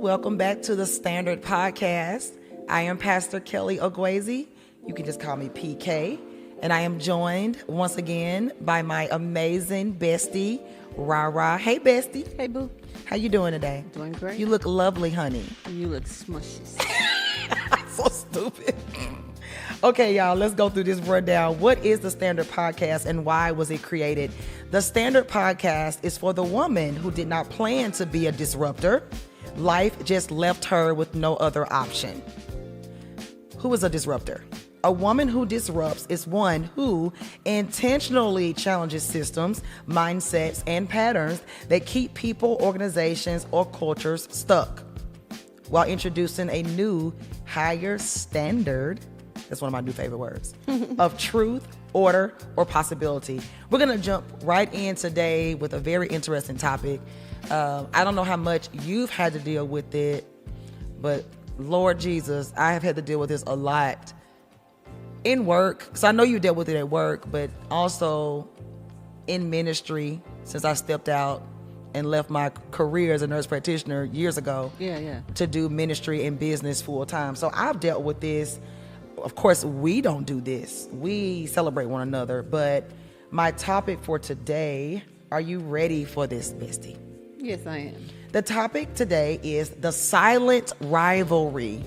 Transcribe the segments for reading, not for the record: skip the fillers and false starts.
welcome back to the Standard Podcast. I am Pastor Kelly Ogwezi. You can just call me PK. And I am joined once again by my amazing bestie, RaRa. Hey, bestie. Hey, boo. How you doing today? Doing great. You look lovely, honey. You look smushy. So stupid. Okay, y'all, let's go through this rundown. What is the Standard Podcast and why was it created? The Standard Podcast is for the woman who did not plan to be a disruptor. Life just left her with no other option. Who is a disruptor? A woman who disrupts is one who intentionally challenges systems, mindsets, and patterns that keep people, organizations, or cultures stuck while introducing a new, higher standard. That's one of my new favorite words, of truth, order, or possibility. We're going to jump right in today with a very interesting topic. I don't know how much you've had to deal with it, but Lord Jesus, I have had to deal with this a lot in work. So I know you dealt with it at work, but also in ministry since I stepped out and left my career as a nurse practitioner years ago to do ministry and business full time. So I've dealt with this. Of course, we don't do this. We celebrate one another. But my topic for today, are you ready for this, bestie? Yes, I am. The topic today is the silent rivalry,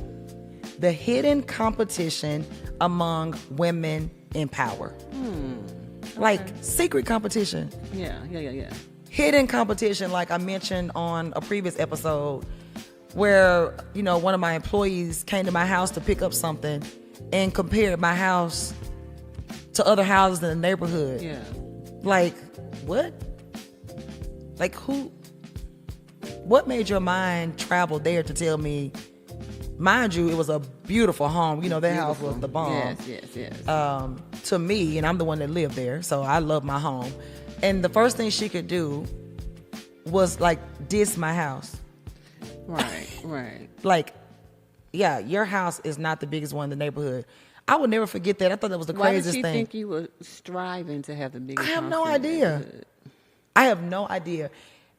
the hidden competition among women in power. Okay. Like secret competition. Yeah. Hidden competition, like I mentioned on a previous episode, where, you know, one of my employees came to my house to pick up something and compared my house to other houses in the neighborhood. Yeah. Like, what? Like, what made your mind travel there to tell me, mind you, it was a beautiful home. You know, that house was the bomb. Yes. To me, and I'm the one that lived there, so I love my home. And the first thing she could do was like diss my house. Right. Like, yeah, your house is not the biggest one in the neighborhood. I would never forget that. I thought that was the craziest thing. Why did she think you were striving to have the biggest house? I have no idea.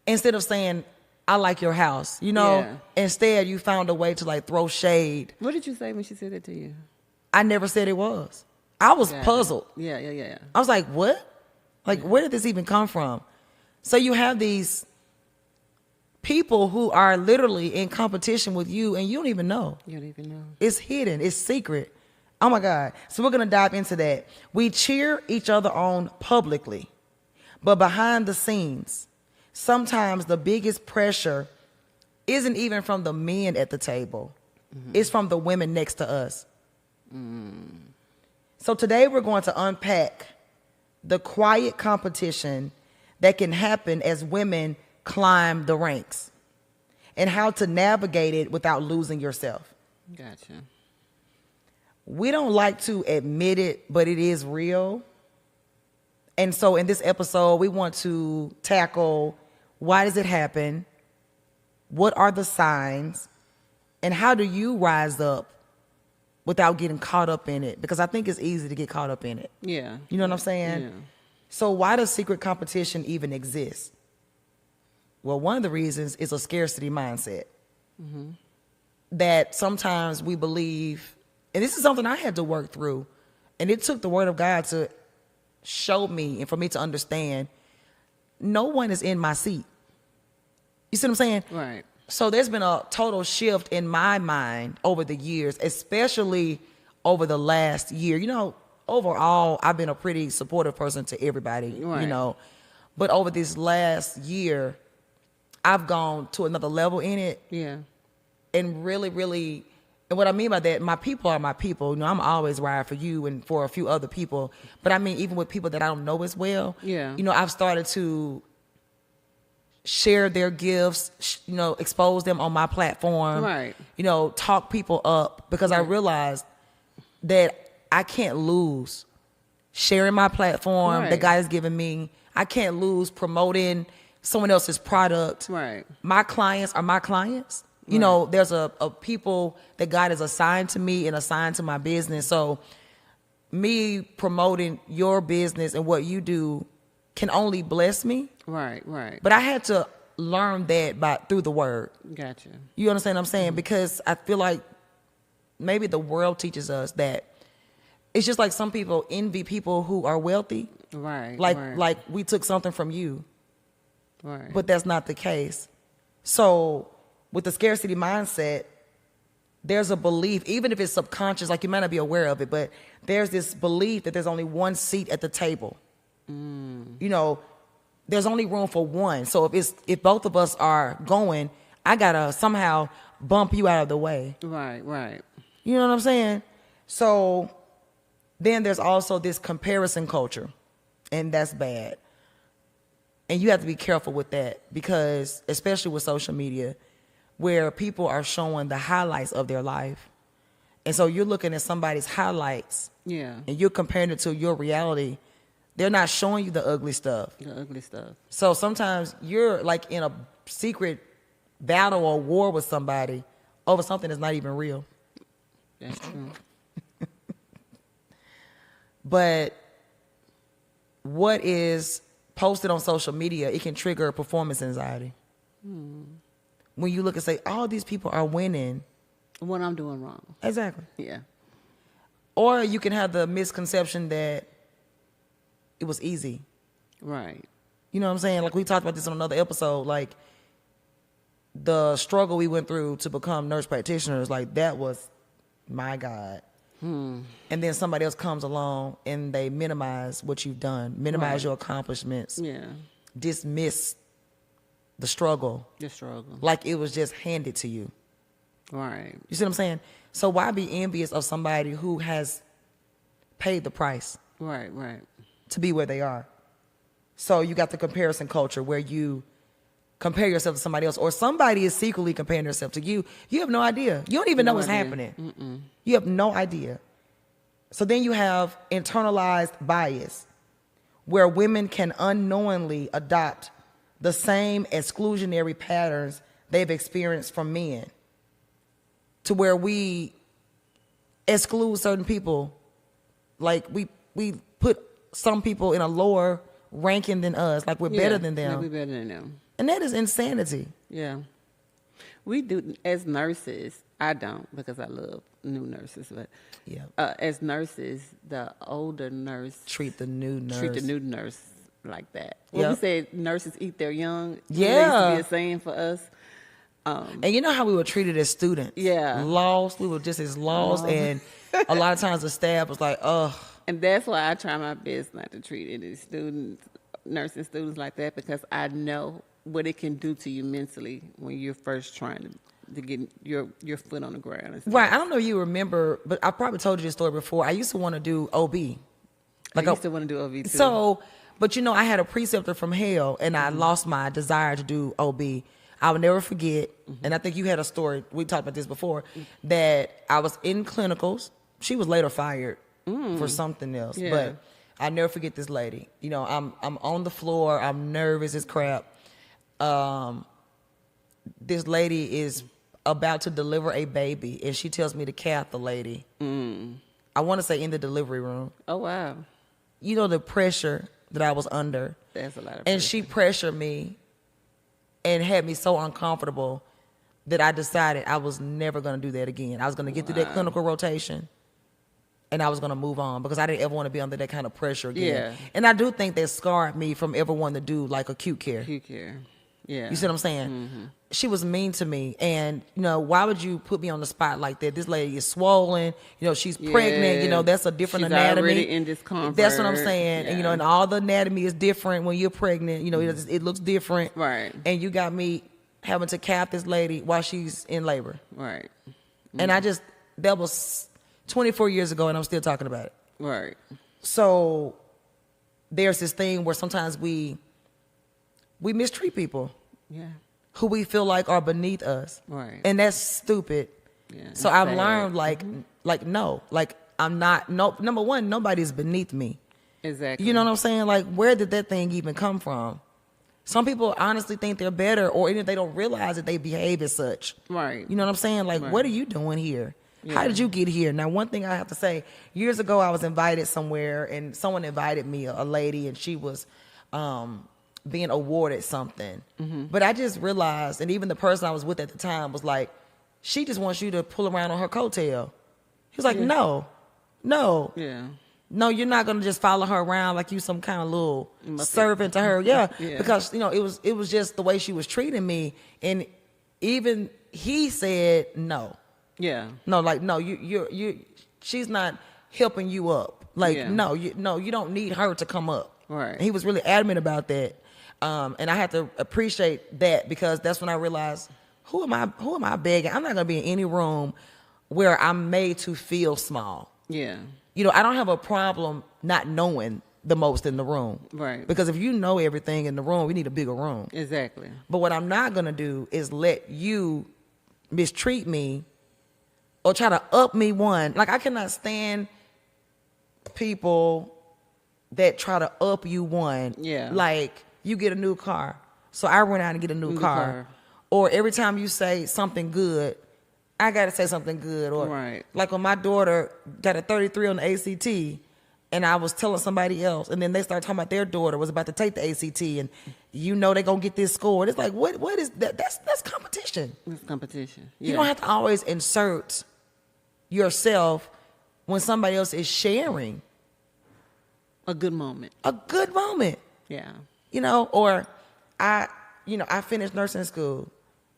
Instead of saying, I like your house, you know, instead you found a way to like throw shade. What did you say when she said that to you? I never said it was. I was puzzled. Yeah. I was like, what? Like, where did this even come from? So you have these people who are literally in competition with you and you don't even know. It's hidden. It's secret. Oh my God. So we're going to dive into that. We cheer each other on publicly, but behind the scenes, sometimes the biggest pressure isn't even from the men at the table. It's from the women next to us. So today we're going to unpack the quiet competition that can happen as women climb the ranks and how to navigate it without losing yourself. Gotcha. We don't like to admit it, but it is real. And so in this episode, we want to tackle, why does it happen? What are the signs? And how do you rise up without getting caught up in it? Because I think it's easy to get caught up in it. Yeah. You know what I'm saying? Yeah. So why does secret competition even exist? Well, one of the reasons is a scarcity mindset. That sometimes we believe, and this is something I had to work through, and it took the word of God to show me and for me to understand, no one is in my seat. You see what I'm saying? Right. So there's been a total shift in my mind over the years, especially over the last year. You know, overall, I've been a pretty supportive person to everybody, you know. But over this last year, I've gone to another level in it. Yeah. And really, and what I mean by that, my people are my people. You know, I'm always ride for you and for a few other people. But I mean, even with people that I don't know as well, you know, I've started to share their gifts, you know, expose them on my platform, you know, talk people up, because I realized that I can't lose sharing my platform that God has given me. I can't lose promoting someone else's product. My clients are my clients. You know, there's a people that God has assigned to me and assigned to my business. So me promoting your business and what you do can only bless me. Right. But I had to learned that through the word. Gotcha. You understand what I'm saying? Because I feel like maybe the world teaches us that it's just like some people envy people who are wealthy. Right. Like we took something from you. Right. But that's not the case. So with the scarcity mindset, there's a belief, even if it's subconscious, like you might not be aware of it, but there's this belief that there's only one seat at the table. You know, there's only room for one. So if both of us are going, I gotta somehow bump you out of the way. Right. You know what I'm saying? So then there's also this comparison culture, and that's bad. And you have to be careful with that, because especially with social media, where people are showing the highlights of their life. And so you're looking at somebody's highlights. Yeah. And you're comparing it to your reality. They're not showing you the ugly stuff. The ugly stuff. So sometimes you're like in a secret battle or war with somebody over something that's not even real. That's true. But what is posted on social media, it can trigger performance anxiety. When you look and say, all these people are winning. What I'm doing wrong. Exactly. Yeah. Or you can have the misconception that it was easy. Right. You know what I'm saying? Like we talked about this on another episode, like the struggle we went through to become nurse practitioners, like that was, my God. And then somebody else comes along and they minimize what you've done, minimize your accomplishments, dismiss the struggle. The struggle. Like it was just handed to you. Right. You see what I'm saying? So why be envious of somebody who has paid the price Right. to be where they are? So you got the comparison culture where you compare yourself to somebody else, or somebody is secretly comparing themselves to you. You have no idea. You don't even know what's happening. You have no idea. So then you have internalized bias, where women can unknowingly adopt the same exclusionary patterns they've experienced from men, to where we exclude certain people. Like we put some people in a lower ranking than us, like we're better than them. Yeah, we're better than them. And that is insanity. Yeah. We do, as nurses, I don't, because I love new nurses, but as nurses, the older nurse treat the new nurse like that. When we say nurses eat their young, Yeah. There used to be a saying for us. And you know how we were treated as students? Yeah. Lost. We were just as lost. And a lot of times the staff was like, ugh. And that's why I try my best not to treat any nursing students like that, because I know what it can do to you mentally when you're first trying to get your foot on the ground. And stuff. Right. I don't know if you remember, but I probably told you this story before. I used to want to do OB. Like I used to want to do OB too. So, but you know, I had a preceptor from hell, and I lost my desire to do OB. I would never forget, and I think you had a story, we talked about this before, that I was in clinicals. She was later fired for something else. Yeah. But I never forget this lady. You know, I'm on the floor, I'm nervous as crap. This lady is about to deliver a baby, and she tells me to cath the lady. I want to say in the delivery room. Oh, wow. You know the pressure that I was under. That's a lot of pressure. And she pressured me and had me so uncomfortable that I decided I was never going to do that again. I was going to get through that clinical rotation, and I was going to move on, because I didn't ever want to be under that kind of pressure again. Yeah. And I do think that scarred me from ever wanting to do like acute care. Acute care. Yeah. You see what I'm saying? She was mean to me. And, you know, why would you put me on the spot like that? This lady is swollen. You know, she's pregnant. You know, that's a different anatomy. Already in discomfort. That's what I'm saying. And, you know, and all the anatomy is different when you're pregnant. You know, it looks different. Right. And you got me having to cath this lady while she's in labor. Right. And that was 24 years ago, and I'm still talking about it. Right. So there's this thing where sometimes we mistreat people. Yeah. Who we feel like are beneath us. Right. And that's stupid. Yeah. So I've learned no, like I'm not, number one, nobody's beneath me. Exactly. You know what I'm saying? Like, where did that thing even come from? Some people honestly think they're better, or even if they don't realize that they behave as such. Right. You know what I'm saying? Like, what are you doing here? Yeah. How did you get here? Now, one thing I have to say, years ago I was invited somewhere, and someone invited me, a lady, and she was being awarded something. But I just realized, and even the person I was with at the time was like, she just wants you to pull around on her coattail. He was like, no, Yeah. no, you're not gonna just follow her around like you some kind of little servant to her. Yeah, because it was just the way she was treating me, and even he said no. Yeah. No, like no, you she's not helping you up. Like no, you don't need her to come up. Right. And he was really adamant about that, and I had to appreciate that, because that's when I realized, who am I begging? I'm not gonna be in any room where I'm made to feel small. Yeah. I don't have a problem not knowing the most in the room. Right. Because if you know everything in the room, we need a bigger room. Exactly. But what I'm not going to do is let you mistreat me or try to up me one. Like, I cannot stand people that try to up you one. Yeah. Like, you get a new car, so I run out and get a new car. Or every time you say something good, I got to say something good. Or like when my daughter got a 33 on the ACT, and I was telling somebody else, and then they started talking about their daughter was about to take the ACT, and they're going to get this score. And it's like, what is that? That's competition. It's competition. Yeah. You don't have to always insert yourself when somebody else is sharing a good moment. A good moment. Yeah. Or I finished nursing school.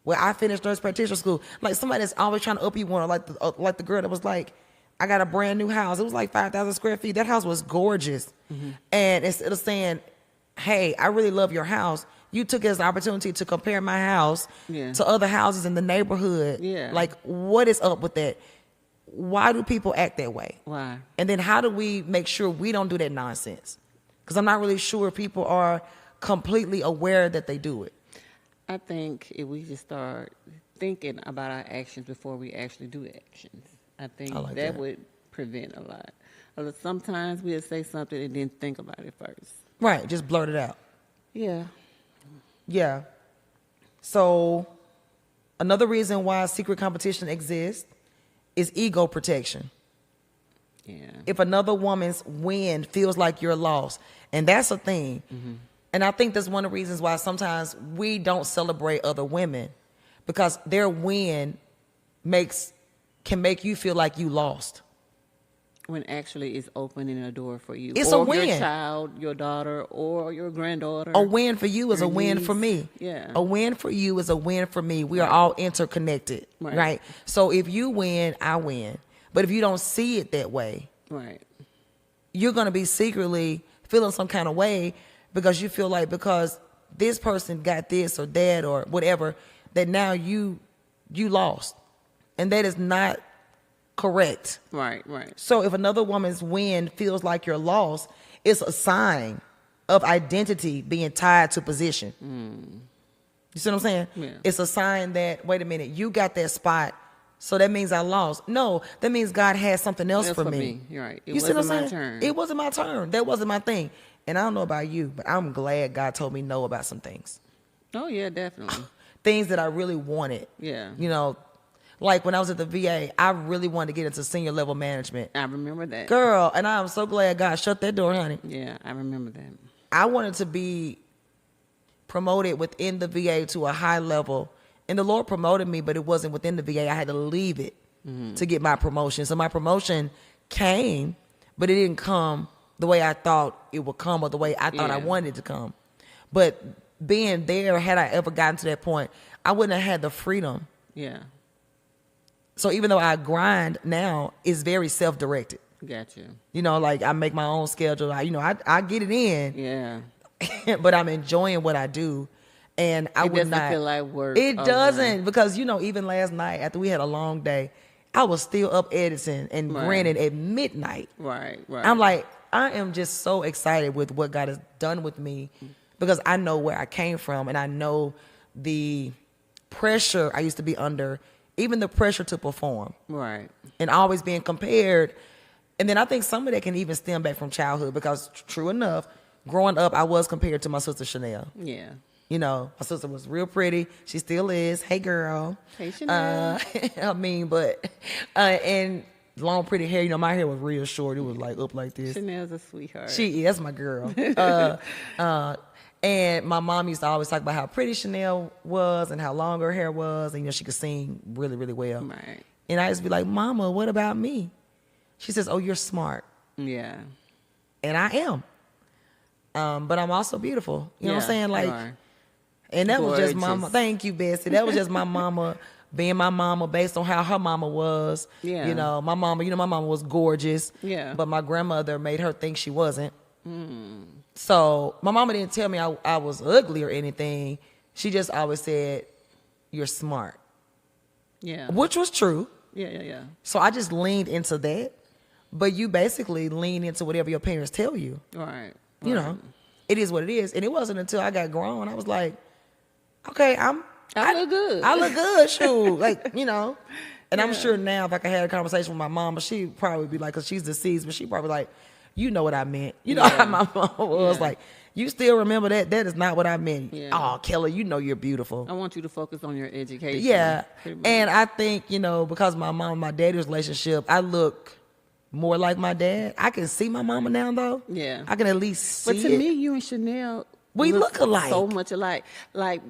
Well, I finished nurse practitioner school. Like, somebody that's always trying to up you one, like the girl that was like, I got a brand new house. It was like 5,000 square feet. That house was gorgeous. And instead of saying, hey, I really love your house, you took it as an opportunity to compare my house to other houses in the neighborhood. Yeah. Like, what is up with that? Why do people act that way? Why? And then how do we make sure we don't do that nonsense? Because I'm not really sure people are completely aware that they do it. I think if we just start thinking about our actions before we actually do actions, I think that would prevent a lot. Sometimes we'll say something and then think about it first. Right, just blurt it out. Yeah. Yeah. So another reason why secret competition exists is ego protection. Yeah. If another woman's win feels like your loss, and that's a thing. And I think that's one of the reasons why sometimes we don't celebrate other women, because their win can make you feel like you lost. When actually it's opening a door for you. It's or a win. Your child, your daughter, or your granddaughter. A win for you is a win for me. Yeah. A win for you is a win for me. We are all interconnected, right? So if you win, I win. But if you don't see it that way, you're going to be secretly feeling some kind of way, because you feel like because this person got this or that or whatever, that now you lost. And that is not correct. Right. So if another woman's win feels like your loss, it's a sign of identity being tied to position. You see what I'm saying? Yeah. It's a sign that, wait a minute, you got that spot, so that means I lost. No, that means God has something else for me. You're right. It You see what I'm wasn't my saying? turn. It wasn't my turn. That wasn't my thing. And I don't know about you, but I'm glad God told me no about some things. Oh, yeah, definitely. Things that I really wanted. Yeah. Like when I was at the VA, I really wanted to get into senior level management. I remember that. Girl, and I'm so glad God shut that door, honey. Yeah, I remember that. I wanted to be promoted within the VA to a high level. And the Lord promoted me, but it wasn't within the VA. I had to leave it to get my promotion. So my promotion came, but it didn't come the way I thought it would come or the way I thought I wanted it to come. But being there, had I ever gotten to that point, I wouldn't have had the freedom. Yeah. So even though I grind now, it's very self-directed. Got you. Like I make my own schedule. I get it in. Yeah. But I'm enjoying what I do. And I would not. It doesn't feel like work. It doesn't, because, even last night after we had a long day, I was still up editing and grinning at midnight. Right. I'm like, I am just so excited with what God has done with me, because I know where I came from, and I know the pressure I used to be under, even the pressure to perform. Right. And always being compared. And then I think some of that can even stem back from childhood, because true enough, growing up, I was compared to my sister Chanel. Yeah. My sister was real pretty. She still is. Hey, girl. Hey, Chanel. And long, pretty hair. My hair was real short. It was like up like this. Chanel's a sweetheart. She is my girl. And my mom used to always talk about how pretty Chanel was and how long her hair was. And, you know, she could sing really, really well. Right. And I used to be like, Mama, what about me? She says, oh, you're smart. Yeah. And I am. But I'm also beautiful. You know what I'm saying? Like, and that was just mama. Thank you, Bessie. That was just my mama being my mama based on how her mama was. Yeah. You know, my mama was gorgeous. Yeah. But my grandmother made her think she wasn't. So my mama didn't tell me I was ugly or anything. She just always said, you're smart. Yeah. Which was true. Yeah. So I just leaned into that. But you basically lean into whatever your parents tell you. Right. You know, it is what it is. And it wasn't until I got grown, I was like, okay, I look good. I look good, shoot. Like, you know. And I'm sure now if I could have a conversation with my mama, she'd probably be like, because she's deceased, but she'd probably like, you know what I meant. You know how my mama was like, you still remember that? That is not what I meant. Yeah. Oh, Kelly, you know you're beautiful. I want you to focus on your education. Yeah. And I think, you know, because my mom and my daddy's relationship, I look more like my dad. I can see my mama now, though. Yeah. I can at least see But to me, you and Chanel, we look alike. So much alike. Like,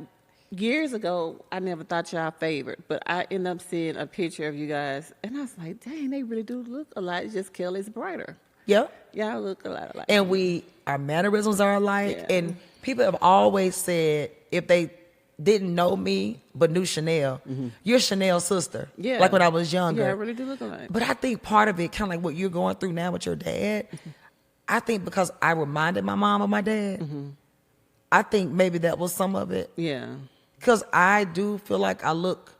years ago, I never thought y'all favored, but I ended up seeing a picture of you guys, and I was like, dang, they really do look alike. It's just Kelly's brighter. Yep. Y'all look a lot alike. And our mannerisms are alike. Yeah. And people have always said, if they didn't know me but knew Chanel, you're Chanel's sister. Yeah. Like when I was younger. Yeah, I really do look alike. But I think part of it, kind of like what you're going through now with your dad, I think because I reminded my mom of my dad, I think maybe that was some of it. Yeah. Because I do feel like I look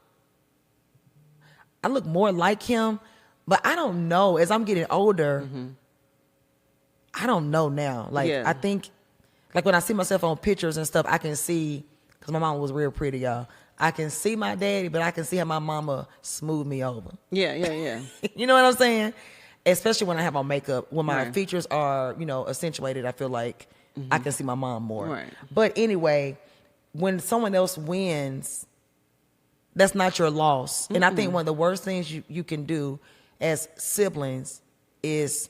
more like him, but I don't know. As I'm getting older, I don't know now. Like, I think, like when I see myself on pictures and stuff, I can see, because my mama was real pretty, y'all. I can see my daddy, but I can see how my mama smoothed me over. Yeah. You know what I'm saying? Especially when I have on makeup. When my features are, you know, accentuated, I feel like I can see my mom more. Right. But anyway, when someone else wins, that's not your loss. And I think one of the worst things you can do as siblings is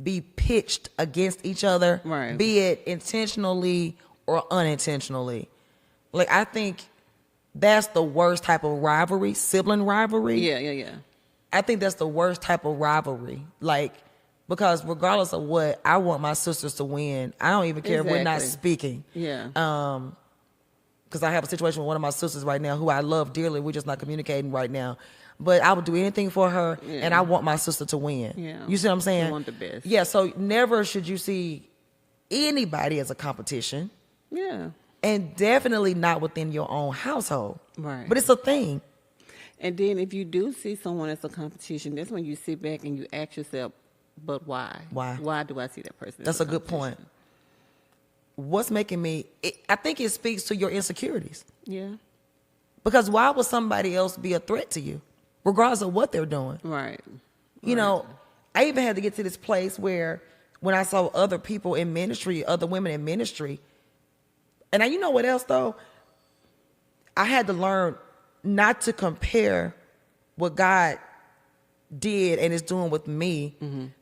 be pitched against each other, right. Be it intentionally or unintentionally. Like, I think that's the worst type of rivalry, sibling rivalry. Yeah. I think that's the worst type of rivalry. Like, because regardless of what, I want my sisters to win. I don't even care if we're not speaking. Yeah. Because I have a situation with one of my sisters right now who I love dearly. We're just not communicating right now. But I would do anything for her, and I want my sister to win. Yeah. You see what I'm saying? I want the best. Yeah, so never should you see anybody as a competition. Yeah. And definitely not within your own household. Right. But it's a thing. And then if you do see someone as a competition, that's when you sit back and you ask yourself, but why? Why? Why do I see that person That's as a good point. What's making me... I think it speaks to your insecurities. Yeah. Because why would somebody else be a threat to you? Regardless of what they're doing. Right. You know, I even had to get to this place where when I saw other people in ministry, other women in ministry, and you know what else though? I had to learn not to compare what God did and is doing with me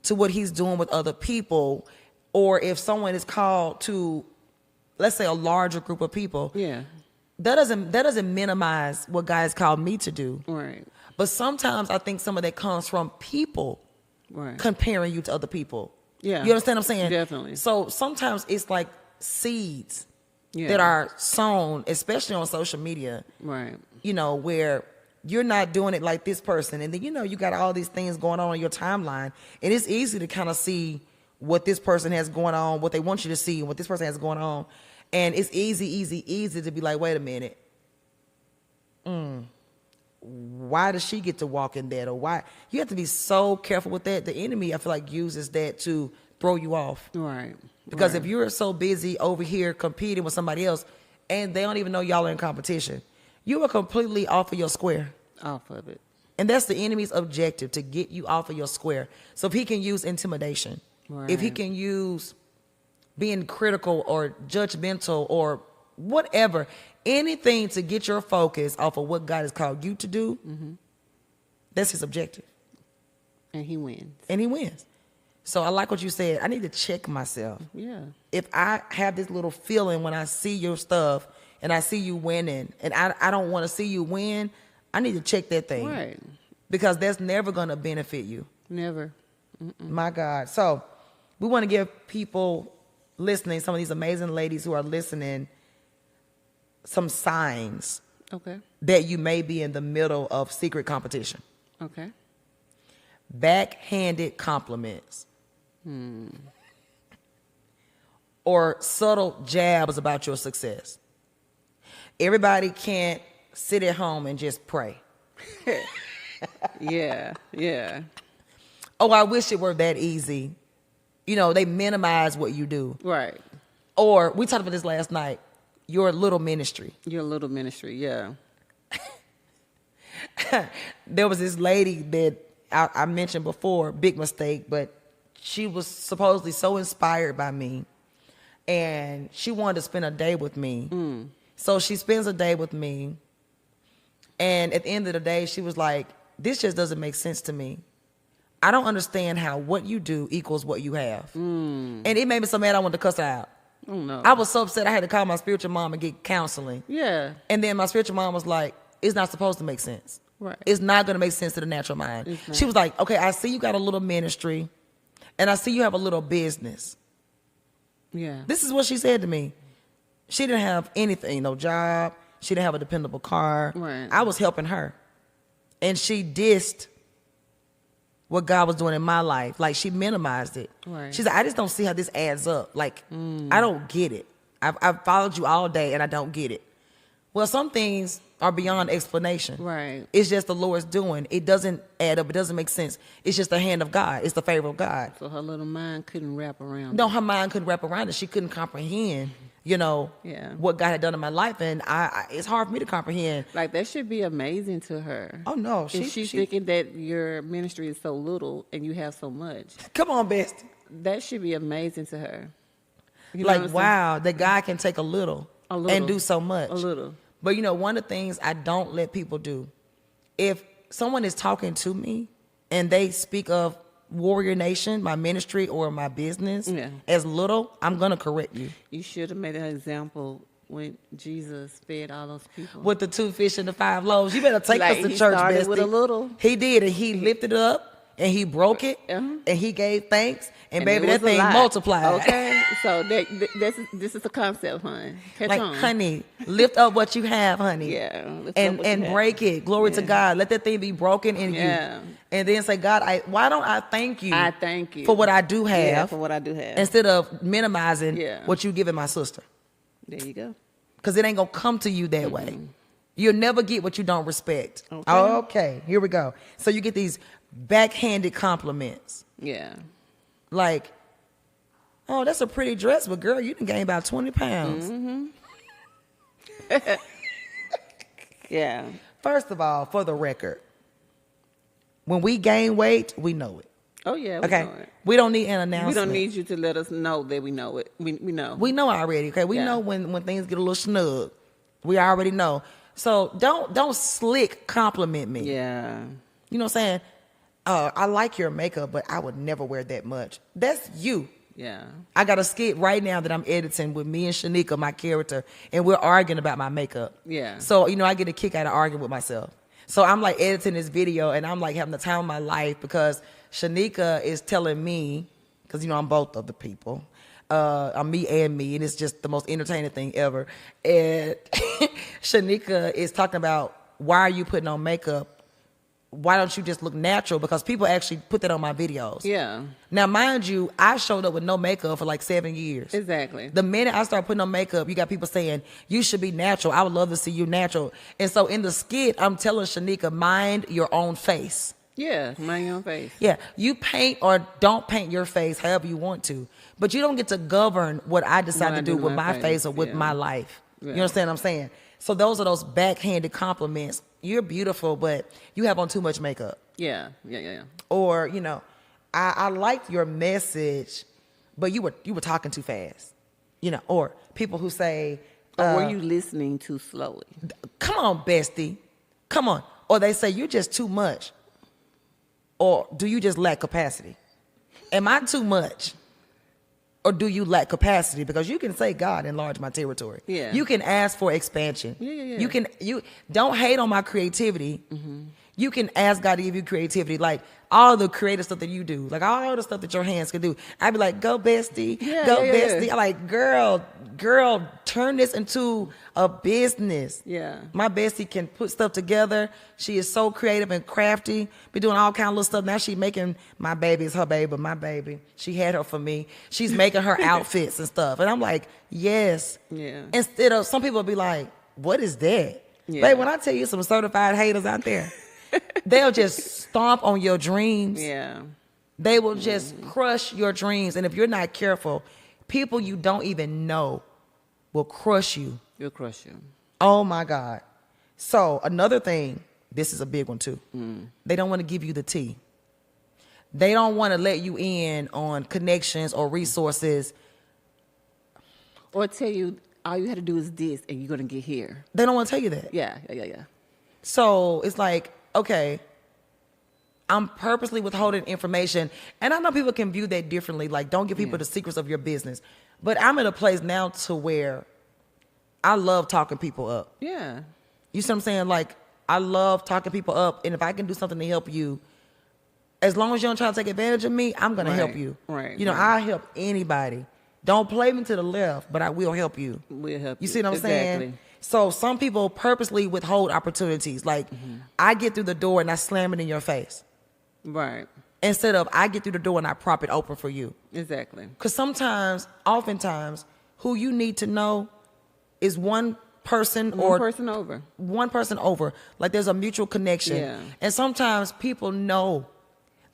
to what he's doing with other people, or if someone is called to, let's say, a larger group of people. Yeah. That doesn't minimize what God has called me to do. Right. But sometimes I think some of that comes from people comparing you to other people. Yeah. You understand what I'm saying? Definitely. So sometimes it's like seeds that are sown, especially on social media. Right. You know, where you're not doing it like this person. And then, you know, you got all these things going on your timeline. And it's easy to kind of see what this person has going on, what they want you to see, and what this person has going on. And it's easy to be like, wait a minute. Why does she get to walk in that? Or why? You have to be so careful with that. The enemy, I feel like, uses that to throw you off. Right. Because if you're so busy over here competing with somebody else and they don't even know y'all are in competition, you are completely off of your square. Off of it. And that's the enemy's objective, to get you off of your square. So if he can use intimidation, if he can use being critical or judgmental or whatever, anything to get your focus off of what God has called you to do, that's his objective. And he wins. And he wins. So I like what you said. I need to check myself. Yeah. If I have this little feeling when I see your stuff and I see you winning and I don't want to see you win, I need to check that thing. Right. Because that's never going to benefit you. Never. My God. So we want to give people listening, some of these amazing ladies who are listening, some signs Okay. that you may be in the middle of secret competition. Okay. Backhanded compliments. Or subtle jabs about your success. Everybody can't sit at home and just pray. Yeah. Yeah. Oh, I wish it were that easy. You know, they minimize what you do. Right. Or we talked about this last night, your little ministry. Your little ministry. Yeah. There was this lady that I mentioned before, big mistake, but she was supposedly so inspired by me. And she wanted to spend a day with me. So she spends a day with me. And at the end of the day, she was like, this just doesn't make sense to me. I don't understand how what you do equals what you have. And it made me so mad I wanted to cuss her out. Oh, no. I was so upset I had to call my spiritual mom and get counseling. Yeah. And then my spiritual mom was like, it's not supposed to make sense. Right. It's not going to make sense to the natural mind. She was like, okay, I see you got a little ministry and I see you have a little business. Yeah. This is what she said to me. She didn't have anything, no job. She didn't have a dependable car. Right. I was helping her. And she dissed what God was doing in my life. Like, she minimized it. Right. She's like, I just don't see how this adds up. Like, I don't get it. I've followed you all day and I don't get it. Well, some things are beyond explanation. Right. It's just the Lord's doing. It doesn't add up. It doesn't make sense. It's just the hand of God. It's the favor of God. So her little mind couldn't wrap around No, it. her mind couldn't wrap around it. She couldn't comprehend, Yeah. what God had done in my life. And it's hard for me to comprehend. Like, that should be amazing to her. Oh, no. If she's thinking that your ministry is so little and you have so much. Come on, bestie. That should be amazing to her. You know what I'm Like, saying? wow, that God can take a little and do so much. A little. But, one of the things I don't let people do, if someone is talking to me and they speak of Warrior Nation, my ministry or my business, as little, I'm going to correct you. You should have made an example when Jesus fed all those people. With the 2 fish and the 5 loaves. You better take Like, us to he church, started bestie. with a little. He did, and he lifted it up, and he broke it, and he gave thanks, and baby, it that was a thing lot. multiplied. Okay, so this is the concept, hon. Catch Like, on. honey, lift up what you have, honey. Yeah. lift up what you And have. break it. Glory to God. Let that thing be broken in Yeah. you. And then say, God, why don't I thank you? I thank you for what I do have. Yeah, for what I do have. Instead of minimizing Yeah. what you giving my sister. There you go. Because it ain't going to come to you that way. You'll never get what you don't respect. Okay. Okay, here we go. So you get these backhanded compliments. Yeah. Like, oh, that's a pretty dress, but girl, you done gained about 20 pounds. Yeah. First of all, for the record, when we gain weight, we know it. Oh yeah. We Okay? know it. We don't need an announcement. We don't need you to let us know that we know it. We know. We know already, okay? We Yeah. know when things get a little snug. We already know. So don't slick compliment me. Yeah. You know what I'm saying? I like your makeup, but I would never wear that much. That's you. Yeah. I got a skit right now that I'm editing with me and Shanika, my character, and we're arguing about my makeup. Yeah. So, I get a kick out of arguing with myself. So I'm like editing this video and I'm like having the time of my life because Shanika is telling me, because, I'm both of the people. I'm me and me, and it's just the most entertaining thing ever. And Shanika is talking about, why are you putting on makeup? Why don't you just look natural? Because people actually put that on my videos. Yeah. Now, mind you, I showed up with no makeup for like 7 years. Exactly. The minute I start putting on makeup, you got people saying, you should be natural. I would love to see you natural. And so in the skit, I'm telling Shanika, mind your own face. Yeah. Mind your own face. Yeah, you paint or don't paint your face however you want to. But you don't get to govern what I decide to do with my face or with my life. You understand what I'm saying? So those are those backhanded compliments. You're beautiful, but you have on too much makeup. Yeah. Yeah. Or, I liked your message, but you were talking too fast. Or people who say, Or were you listening too slowly? come on, bestie. Come on. Or they say, you're just too much. Or do you just lack capacity? Am I too much? Or do you lack capacity? Because you can say, God, enlarge my territory. Yeah. You can ask for expansion. Yeah. You don't hate on my creativity. You can ask God to give you creativity, like all the creative stuff that you do, like all the stuff that your hands can do. I'd be like, go bestie, bestie. I'm like, girl, turn this into a business. Yeah. My bestie can put stuff together. She is so creative and crafty. Be doing all kind of little stuff. Now she's making my baby, it's her baby, but my baby. She had her for me. She's making her outfits and stuff. And I'm like, yes. Yeah. Instead of, some people be like, what is that? Yeah. Babe, when I tell you some certified haters out there, they'll just stomp on your dreams. Yeah. They will just crush your dreams. And if you're not careful, people you don't even know will crush you. You'll crush you. Oh my God. So another thing, this is a big one too. They don't want to give you the tea. They don't want to let you in on connections or resources. Or tell you all you had to do is this and you're going to get here. They don't want to tell you that. Yeah. So it's like, okay, I'm purposely withholding information. And I know people can view that differently. Like, don't give people the secrets of your business. But I'm at a place now to where I love talking people up. Yeah. You see what I'm saying? Like, I love talking people up. And if I can do something to help you, as long as you don't try to take advantage of me, I'm going to help you. Right. You know, I help anybody. Don't play me to the left, but I will help you. We'll help you. You see what I'm saying? So some people purposely withhold opportunities. Like, I get through the door and I slam it in your face. Right. Instead of I get through the door and I prop it open for you. Exactly. Because oftentimes, who you need to know is one person One person over. One person over. Like, there's a mutual connection. Yeah. And sometimes people know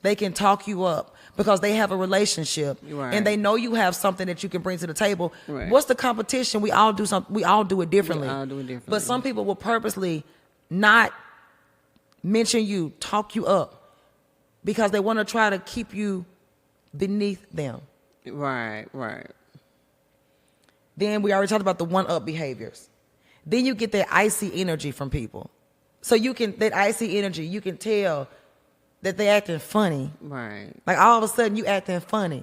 they can talk you up because they have a relationship. Right. And they know you have something that you can bring to the table. Right. What's the competition? We all do something. We all do it differently. But some people will purposely not mention you, talk you up, because they want to try to keep you beneath them. Right. Then we already talked about the one-up behaviors. Then you get that icy energy from people. So that icy energy, you can tell that they acting funny. Right. Like, all of a sudden you acting funny.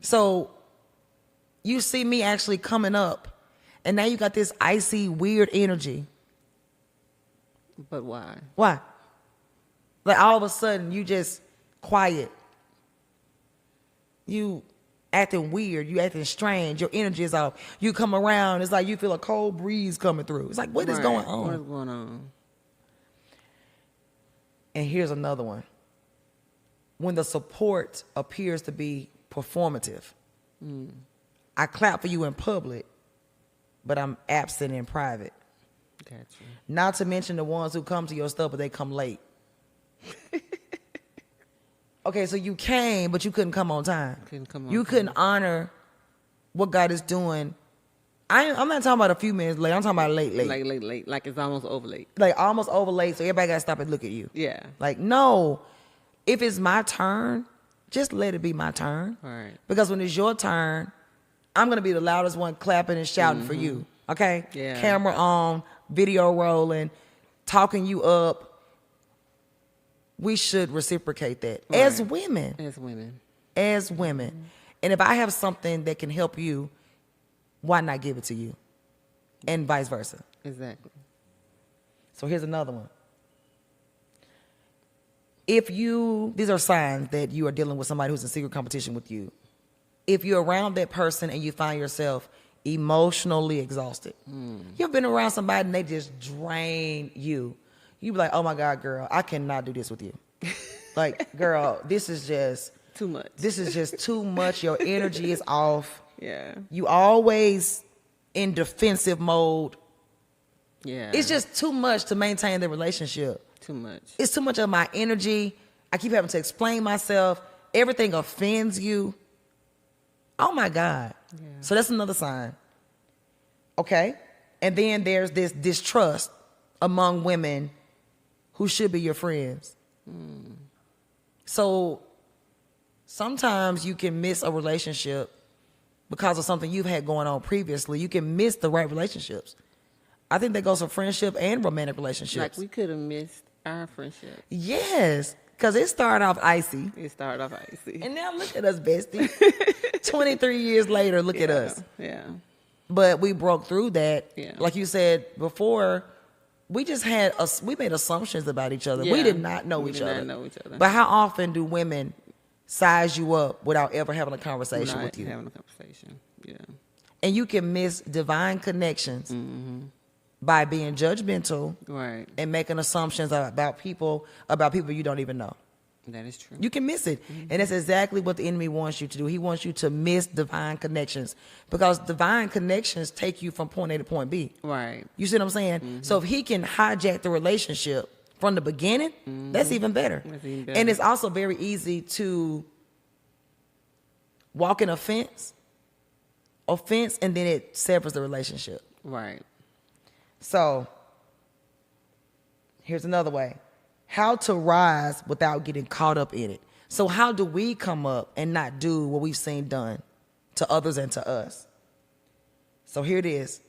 So you see me actually coming up, and now you got this icy, weird energy. But why? Why? Like, all of a sudden you just quiet. You acting weird. You acting strange. Your energy is off. You come around, it's like you feel a cold breeze coming through. It's like, what is going on? What is going on? And here's another one. When the support appears to be performative. I clap for you in public, but I'm absent in private. Gotcha. Not to mention the ones who come to your stuff, but they come late. Okay, so you came, but you couldn't come on time. You couldn't honor what God is doing. I'm not talking about a few minutes late. I'm talking about late. Late. Like it's almost over late. Like almost over late, so everybody got to stop and look at you. Yeah. Like, no. If it's my turn, just let it be my turn. All right. Because when it's your turn, I'm going to be the loudest one clapping and shouting for you. Okay? Yeah. Camera on, video rolling, talking you up. We should reciprocate that Right. as women. As women. And if I have something that can help you, why not give it to you? And vice versa. Exactly. So here's another one. These are signs that you are dealing with somebody who's in secret competition with you. If you're around that person and you find yourself emotionally exhausted, you've been around somebody and they just drain you. You be like, oh my God, girl, I cannot do this with you. Like, girl, this is just too much. This is just too much. Your energy is off. Yeah. You always in defensive mode. Yeah. It's just too much to maintain the relationship. Too much. It's too much of my energy. I keep having to explain myself. Everything offends you. Oh my God. Yeah. So that's another sign. Okay? And then there's this distrust among women who should be your friends. So sometimes you can miss a relationship because of something you've had going on previously. You can miss the right relationships. I think that goes for friendship and romantic relationships. Like we could have missed our friendship. Yes. Because it started off icy. It started off icy. And now look at us, bestie. 23 years later, look at us. Yeah. But we broke through that. Yeah. Like you said before, we just we made assumptions about each other. We did not know each other. But how often do women size you up without ever having a conversation with you? Having a conversation, yeah. And you can miss divine connections by being judgmental, right, and making assumptions about people you don't even know. That is true. You can miss it. And that's exactly what the enemy wants you to do. He wants you to miss divine connections, because divine connections take you from point A to point B. Right. You see what I'm saying? So if he can hijack the relationship from the beginning, that's even better. That's even better. And it's also very easy to walk in offense, and then it severs the relationship. Right. So here's another way. How to rise without getting caught up in it. So how do we come up and not do what we've seen done to others and to us? So here it is.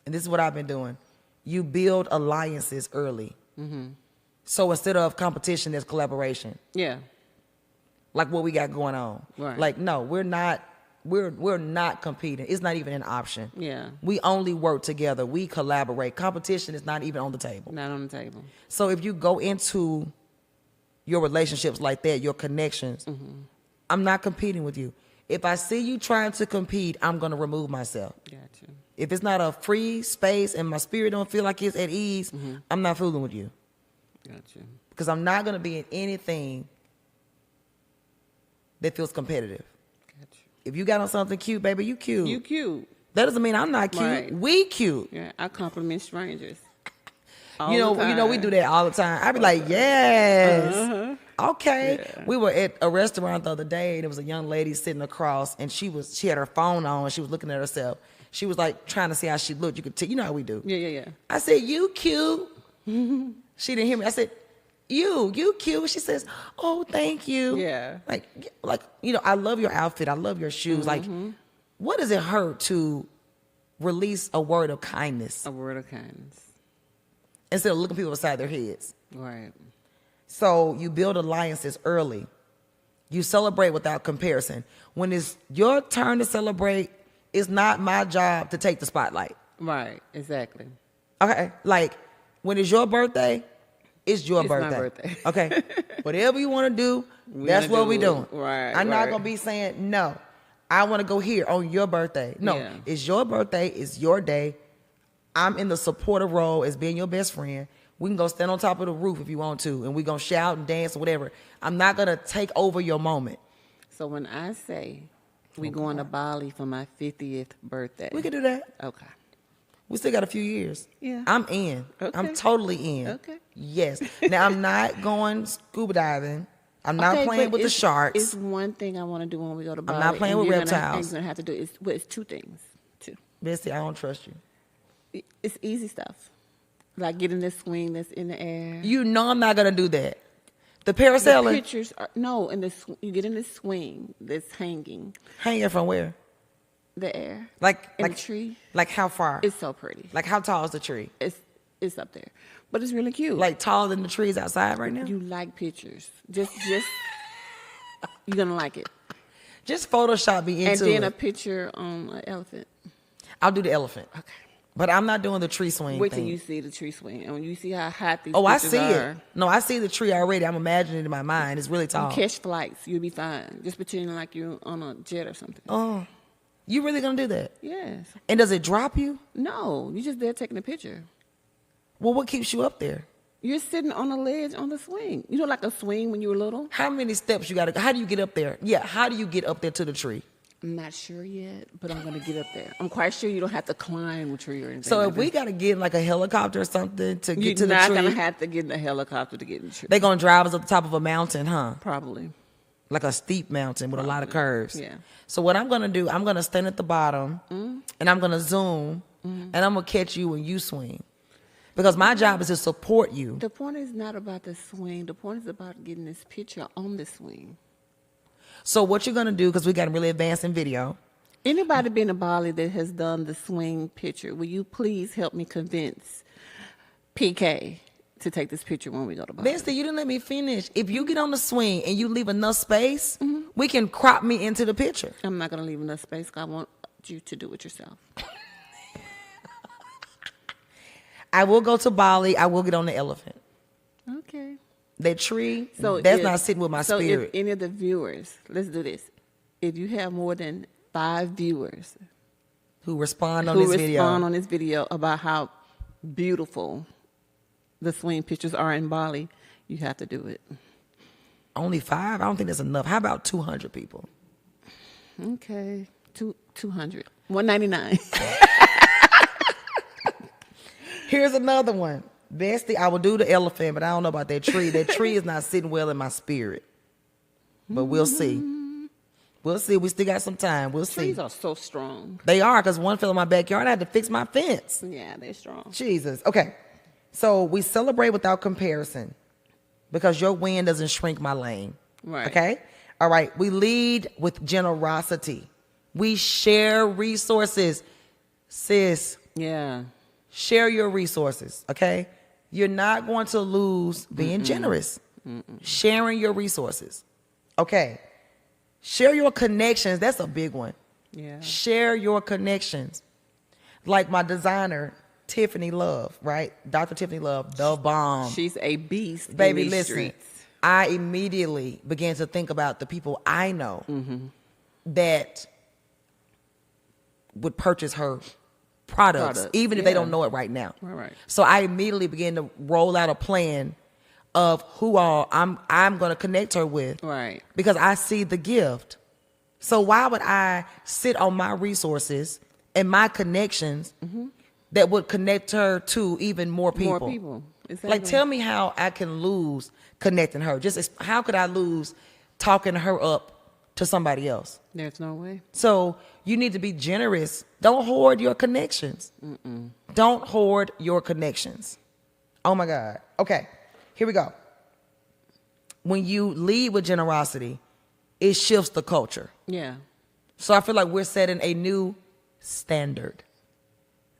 And this is what I've been doing. You build alliances early. So instead of competition, there's collaboration. Yeah. Like what we got going on. Right. Like, no, we're not competing. It's not even an option. Yeah. We only work together. We collaborate. Competition is not even on the table. Not on the table. So if you go into your relationships like that, your connections, I'm not competing with you. If I see you trying to compete, I'm going to remove myself. Gotcha. If it's not a free space and my spirit don't feel like it's at ease, I'm not fooling with you. Gotcha. Because I'm not going to be in anything that feels competitive. Gotcha. If you got on something cute, baby, you cute. You cute. That doesn't mean I'm not cute. Right. We cute. Yeah, I compliment strangers. You know, we do that all the time. I be like, yes. Okay. Yeah. We were at a restaurant the other day, and there was a young lady sitting across, and she had her phone on, and she was looking at herself. She was like trying to see how she looked. You could tell, you know how we do. Yeah. I said, you cute. She didn't hear me. I said, you cute. She says, oh, thank you. Yeah. Like, I love your outfit. I love your shoes. Like, what does it hurt to release a word of kindness? A word of kindness. Instead of looking people beside their heads. Right. So you build alliances early. You celebrate without comparison. When it's your turn to celebrate, it's not my job to take the spotlight. Right. Exactly. Okay? Like, when it's your birthday, it's your birthday. My birthday. Okay? Whatever you want to do, that's what we're doing. Right. I'm not going to be saying, no, I want to go here on your birthday. No, It's your birthday. It's your day. I'm in the supportive role as being your best friend. We can go stand on top of the roof if you want to, and we're going to shout and dance or whatever. I'm not going to take over your moment. So when I say we going to Bali for my 50th birthday. We can do that. Okay. We still got a few years. Yeah. I'm in. Okay. I'm totally in. Okay. Yes. Now, I'm not going scuba diving. I'm not playing with the sharks. It's one thing I want to do when we go to Bali. I'm not playing with reptiles. You're going to have to do it's two things. Bessie, I don't trust you. It's easy stuff. Like getting this swing that's in the air. You know I'm not going to do that. The parasailing. The pictures are, no, you get in this swing that's hanging. Hanging from where? The air. Like the tree. Like how far? It's so pretty. Like how tall is the tree? It's up there. But it's really cute. Like taller than the trees outside right now? You like pictures. Just you're going to like it. Just Photoshop me into it. And then a picture on an elephant. I'll do the elephant. Okay. But I'm not doing the tree swing Wait thing. till you see the tree swing. And when you see how hot these pictures are. I see it. No, I see the tree already. I'm imagining it in my mind. It's really tall. You catch flights. You'll be fine. Just pretending like you're on a jet or something. Oh. You really going to do that? Yes. And does it drop you? No. You're just there taking a picture. Well, what keeps you up there? You're sitting on a ledge on the swing. You know, like a swing when you were little? How many steps you got to go? How do you get up there? Yeah, how do you get up there to the tree? I'm not sure yet, but I'm going to get up there. I'm quite sure you don't have to climb a tree or anything. So if we got to get in like a helicopter or something to get to the tree. You're not going to have to get in a helicopter to get in the tree. They're going to drive us up the top of a mountain, huh? Probably. Like a steep mountain with a lot of curves. Yeah. So what I'm going to do, I'm going to stand at the bottom and I'm going to zoom and I'm going to catch you when you swing. Because my job is to support you. The point is not about the swing. The point is about getting this picture on the swing. So what you're going to do, because we got to really advance in video. Anybody been to Bali that has done the swing picture, will you please help me convince PK to take this picture when we go to Bali. Bestie, you didn't let me finish. If you get on the swing and you leave enough space, we can crop me into the picture. I'm not going to leave enough space. I want you to do it yourself. I will go to Bali. I will get on the elephant. Okay. That tree, So that's not sitting with my so spirit. if any of the viewers, let's do this. If you have more than 5 viewers who respond on this video about how beautiful the swing pictures are in Bali, you have to do it. Only 5? I don't think that's enough. How about 200 people? Okay. 200. 199. Here's another one. Bestie, I will do the elephant, but I don't know about that tree. That tree is not sitting well in my spirit. But we'll see. We'll see. We still got some time. We'll see. Trees are so strong. They are, because one fell in my backyard. I had to fix my fence. Yeah, they're strong. Jesus. Okay. So we celebrate without comparison, because your win doesn't shrink my lane. Right. Okay? All right. We lead with generosity. We share resources. Sis. Yeah. Share your resources, okay? You're not going to lose being generous. Sharing your resources, okay? Share your connections. That's a big one. Yeah. Share your connections. Like my designer, Tiffany Love, right? Dr. Tiffany Love, the bomb. She's a beast. Baby, in these listen, streets. I immediately began to think about the people I know that would purchase her products, even if they don't know it right now. Right. So I immediately began to roll out a plan of who all I'm going to connect her with. Right. Because I see the gift. So why would I sit on my resources and my connections that would connect her to even more people? More people. Exactly. Like, tell me how I can lose connecting her. How could I lose talking her up to somebody else? There's no way. So you need to be generous. Don't hoard your connections. Don't hoard your connections. Oh my God. Okay, here we go. When you lead with generosity, it shifts the culture. Yeah. So I feel like we're setting a new standard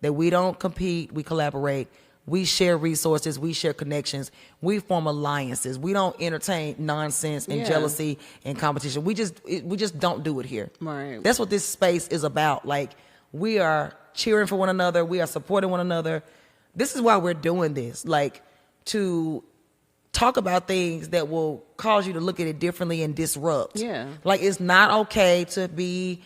that we don't compete, we collaborate. We share resources. We share connections. We form alliances. We don't entertain nonsense and jealousy and competition. We just don't do it here. Right. That's what this space is about. Like, we are cheering for one another. We are supporting one another. This is why we're doing this. Like, to talk about things that will cause you to look at it differently and disrupt. Yeah. Like, it's not okay to be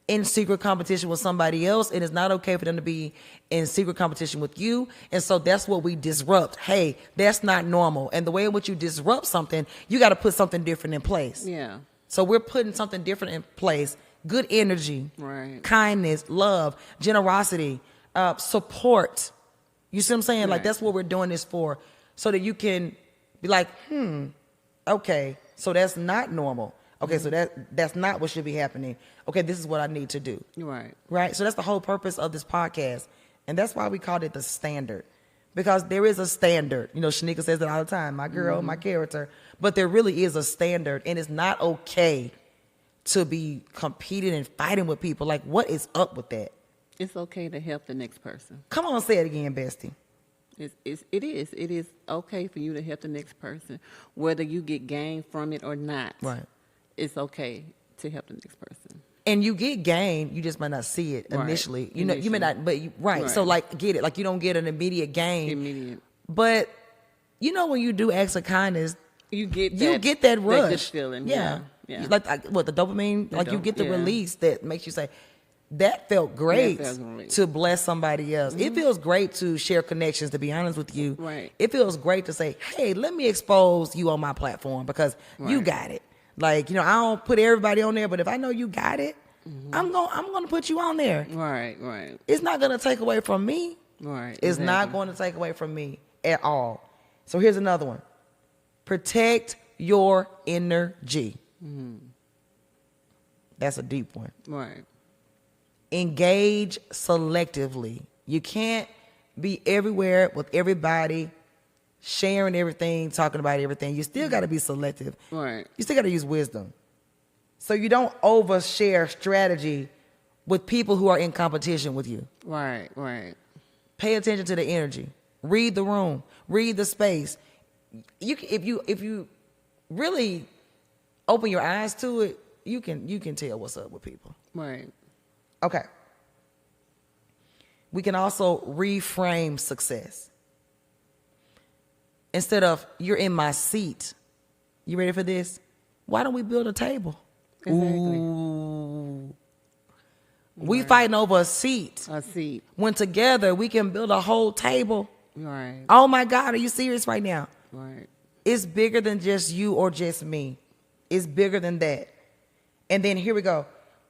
in secret competition with somebody else, and it's not okay for them to be in secret competition with you. And so that's what we disrupt. Hey, that's not normal. And the way in which you disrupt something, you got to put something different in place. Yeah. So we're putting something different in place. Good energy, Right. kindness, love, generosity, support. You see what I'm saying? Like, Right. that's what we're doing this for, so that you can be like, okay, so that's not normal. Okay, so that's not what should be happening. Okay, this is what I need to do. Right. Right? So that's the whole purpose of this podcast. And that's why we called it the standard. Because there is a standard. You know, Shanika says it all the time, my girl, my character. But there really is a standard. And it's not okay to be competing and fighting with people. Like, what is up with that? It's okay to help the next person. Come on, say it again, bestie. It is okay for you to help the next person, whether you get gain from it or not. Right. It's okay to help the next person. And you get gain, you just might not see it Right. initially. You know, you may not, but right. So, like, get it. Like, you don't get an immediate gain. Immediate. But you know, when you do acts of kindness, You get that rush. That good feeling. Yeah. Like what, the dopamine? Like, you get the yeah. release that makes you say, that felt great That felt great. to bless somebody else. It feels great to share connections, to be honest with you. Right. It feels great to say, hey, let me expose you on my platform because you Right. got it. Like, you know, I don't put everybody on there, but if I know you got it, I'm gonna put you on there. Right. It's not gonna take away from me. Right. It's not going to take away from me at all. So here's another one. Protect your energy. That's a deep one. Right. Engage selectively. You can't be everywhere with everybody, sharing everything, talking about everything. You still got to be selective. Right. You still got to use wisdom. So you don't overshare strategy with people who are in competition with you. Right. Pay attention to the energy. Read the room. Read the space. If you really open your eyes to it, you can tell what's up with people. Right. Okay. We can also reframe success. Instead of, you're in my seat. You ready for this? Why don't we build a table? Exactly. Ooh. We fighting over a seat. A seat. When together we can build a whole table. Right. Oh my God, are you serious right now? Right. It's bigger than just you or just me. It's bigger than that. And then here we go.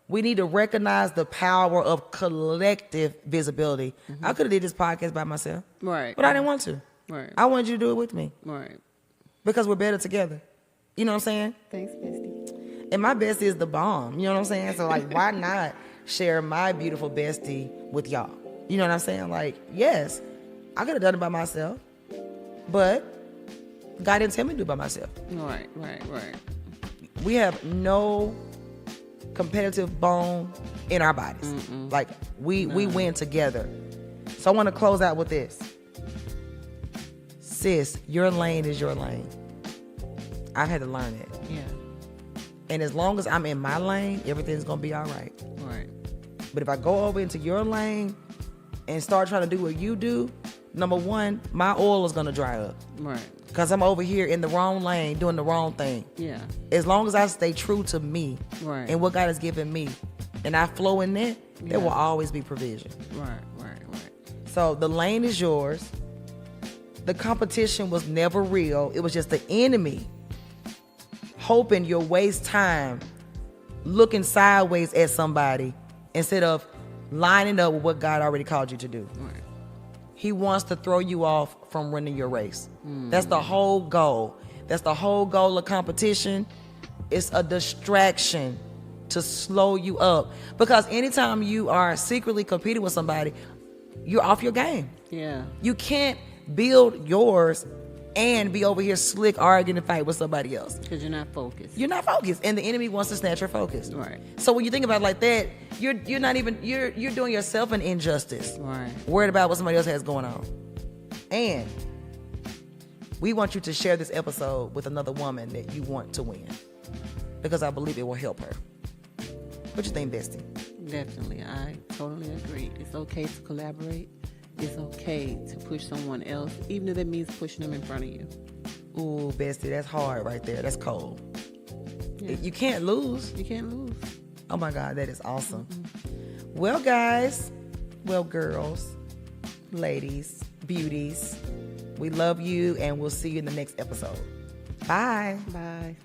We need to recognize the power of collective visibility. I could have did this podcast by myself. Right. But I didn't want to. Right. I wanted you to do it with me. Right. Because we're better together. You know what I'm saying? Thanks, bestie. And my bestie is the bomb. You know what I'm saying? So like, why not share my beautiful bestie with y'all? You know what I'm saying? Like, yes, I could have done it by myself. But God didn't tell me to do it by myself. Right. We have no competitive bone in our bodies. Like we win together. So I want to close out with this. Sis, your lane is your lane. I've had to learn it. Yeah. And as long as I'm in my lane, everything's gonna be all right. Right. But if I go over into your lane and start trying to do what you do, number one, my oil is gonna dry up. Right. Because I'm over here in the wrong lane doing the wrong thing. Yeah. As long as I stay true to me Right. and what God has given me, and I flow in that, there will always be provision. Right. So the lane is yours. The competition was never real. It was just the enemy hoping you'll waste time looking sideways at somebody instead of lining up with what God already called you to do. Right. He wants to throw you off from running your race. That's the whole goal. That's the whole goal of competition. It's a distraction to slow you up. Because anytime you are secretly competing with somebody, you're off your game. Yeah. You can't build yours and be over here slick arguing and fight with somebody else. Because you're not focused. You're not focused, and the enemy wants to snatch your focus. Right. So when you think about it like that, you're doing yourself an injustice. Right. Worried about what somebody else has going on. And we want you to share this episode with another woman that you want to win, because I believe it will help her. What you think, bestie? Definitely. I totally agree. It's okay to collaborate. It's okay to push someone else, even if that means pushing them in front of you. Ooh, bestie, that's hard right there. That's cold. Yeah. You can't lose. You can't lose. Oh my God, that is awesome. Well, guys, girls, ladies, beauties, we love you, and we'll see you in the next episode. Bye. Bye.